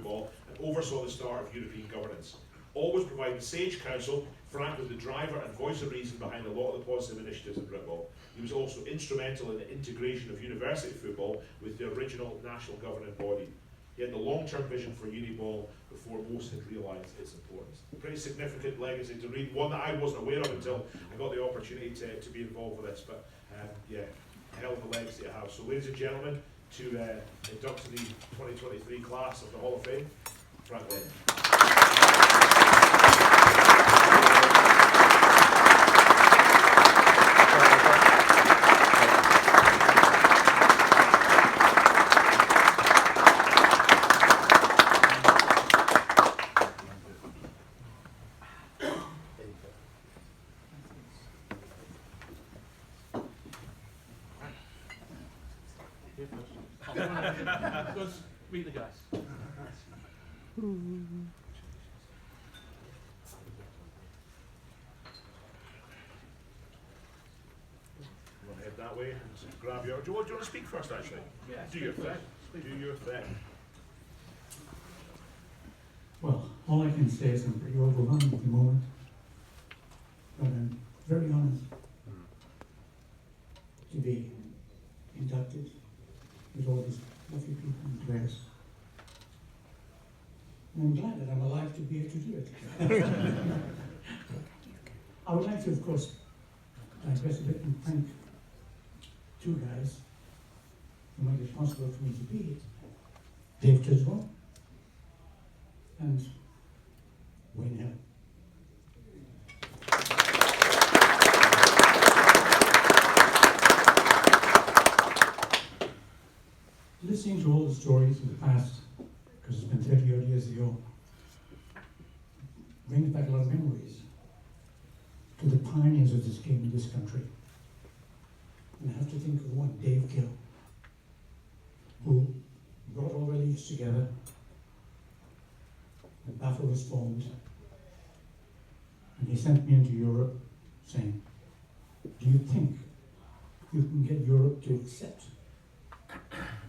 football and oversaw the start of European governance. Always providing sage counsel, Frank was the driver and voice of reason behind a lot of the positive initiatives in Britball. He was also instrumental in the integration of university football with the original national governing body. He had the long-term vision for Uniball before most had realised its importance. A pretty significant legacy to read, one that I wasn't aware of until I got the opportunity to be involved with this, but yeah, a hell of a legacy to have. So ladies and gentlemen, to induct to the 2023 class of the Hall of Fame, Frank Leadon. Let's meet the guys. You want to head that way and grab your... Do you want to speak first, actually? Yeah. Do your thing. Do your thing. Well, all I can say is I'm pretty overwhelmed at the moment, but I'm very honoured to be inducted with all these lovely people and players. And I'm glad that I'm alive to be able to do it. I would like to, of course, digress a bit and thank two guys who made it possible for me to be here. Dave Tiswell and Wayne Hill. Listening to all the stories of the past, because it's been 30 odd years ago, brings back a lot of memories to the pioneers of this game in this country. And I have to think of one, Dave Gill, who brought all the leagues together. The battle was formed, and he sent me into Europe saying, do you think you can get Europe to accept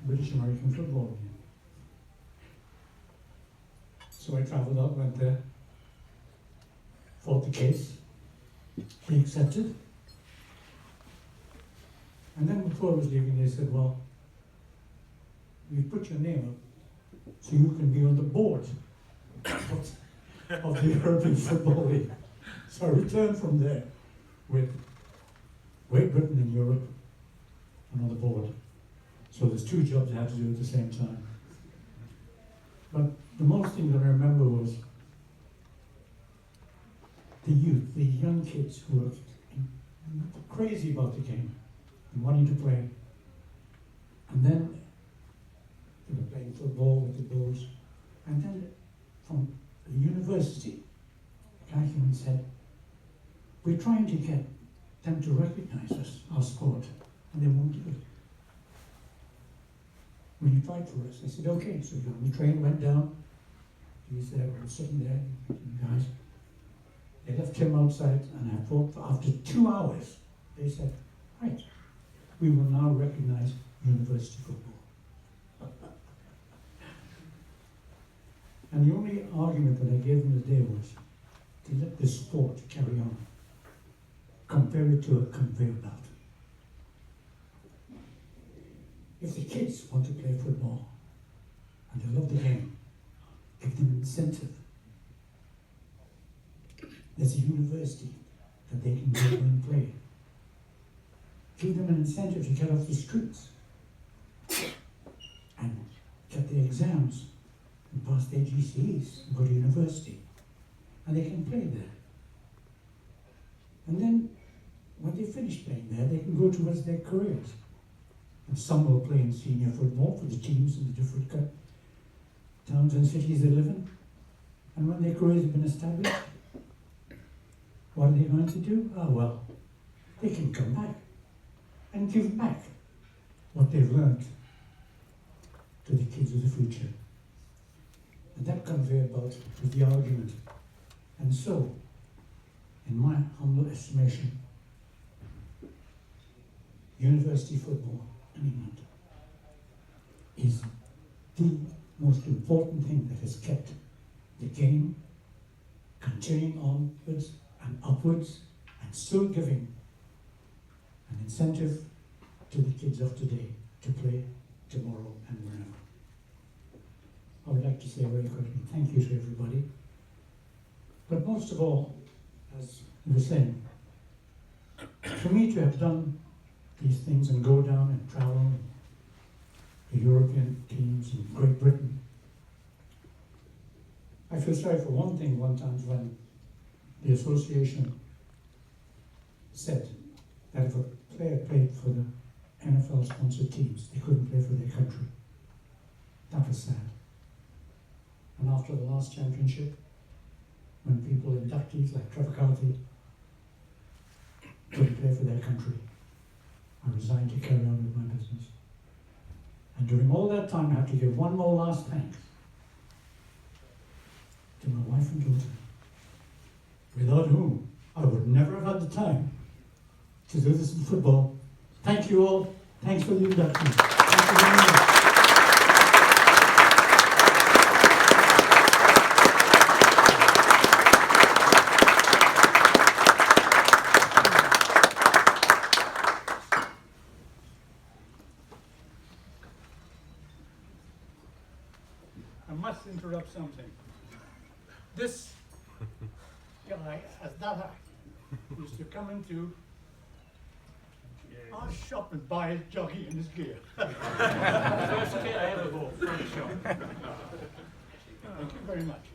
British American football again? So I travelled out, went there, fought the case, he accepted, and then before I was leaving they said, well, we put your name up so you can be on the board of the European Football League. So I returned from there with Great Britain and Europe and on the board. So there's two jobs I had to do at the same time. But the most thing that I remember was the youth, the young kids who were crazy about the game and wanting to play. And then they were playing football with the Bulls. And then from the university, a guy came and said, we're trying to get them to recognize us, our sport, and they won't do it. Will you fight for us? I said, okay. So the train went down. He was there, we were sitting there, the guys. They left him outside, and I thought after 2 hours, they said, right, we will now recognize university football. And the only argument that I gave them the day was to let the sport carry on. Compare it to a conveyor belt. If the kids want to play football and they love the game, give them incentive. There's a university that they can go and play. Give them an incentive to get off the streets and get their exams and pass their GCEs and go to university. And they can play there. And then, when they finish playing there, they can go towards their careers. And some will play in senior football for the teams in the different towns and cities they live in. And when their careers have been established, what are they going to do? Oh well, they can come back and give back what they've learned to the kids of the future. And that conveyor belt was the argument. And so, in my humble estimation, university football in England is the most important thing that has kept the game continuing onwards and upwards and still giving an incentive to the kids of today to play tomorrow and wherever. I would like to say very quickly thank you to everybody. But most of all, as you were saying, for me to have done these things and go down and travel the European teams in Great Britain, I feel sorry for one thing one time when the association said that if a player played for the NFL-sponsored teams, they couldn't play for their country. That was sad. And after the last championship, when people, inductees like Trevor Carthy, couldn't play for their country, I resigned to carry on with my business. And during all that time, I have to give one more last thanks to my wife and daughter, without whom I would never have had the time to do this in football. Thank you all. Thanks for the induction. Thank you very much. I must interrupt something. This guy, as that high, used to come into our shop and buy his jockey and his gear. First day I ever bought from the shop. Thank you very much.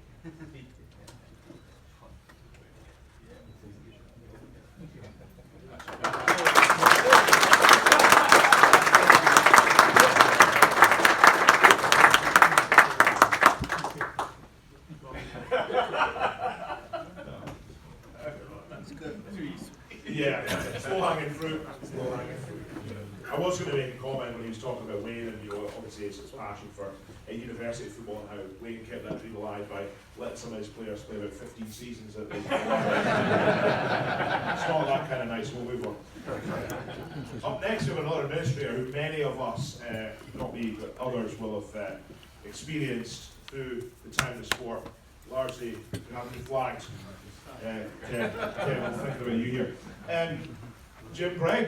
Yeah, slow hanging fruit. Slow hanging fruit. I was going to make a comment when he was talking about Wayne, and obviously it's his passion for university football and how Wayne kept that dream alive by letting some of his players play about 15 seasons at the It's not that kind of nice. We'll move on. Up next, we have another administrator who many of us, not me, but others, will have experienced through the time of sport. Largely, you haven't been flagged. Ken, I'm thinking about you here. Jim Gregg.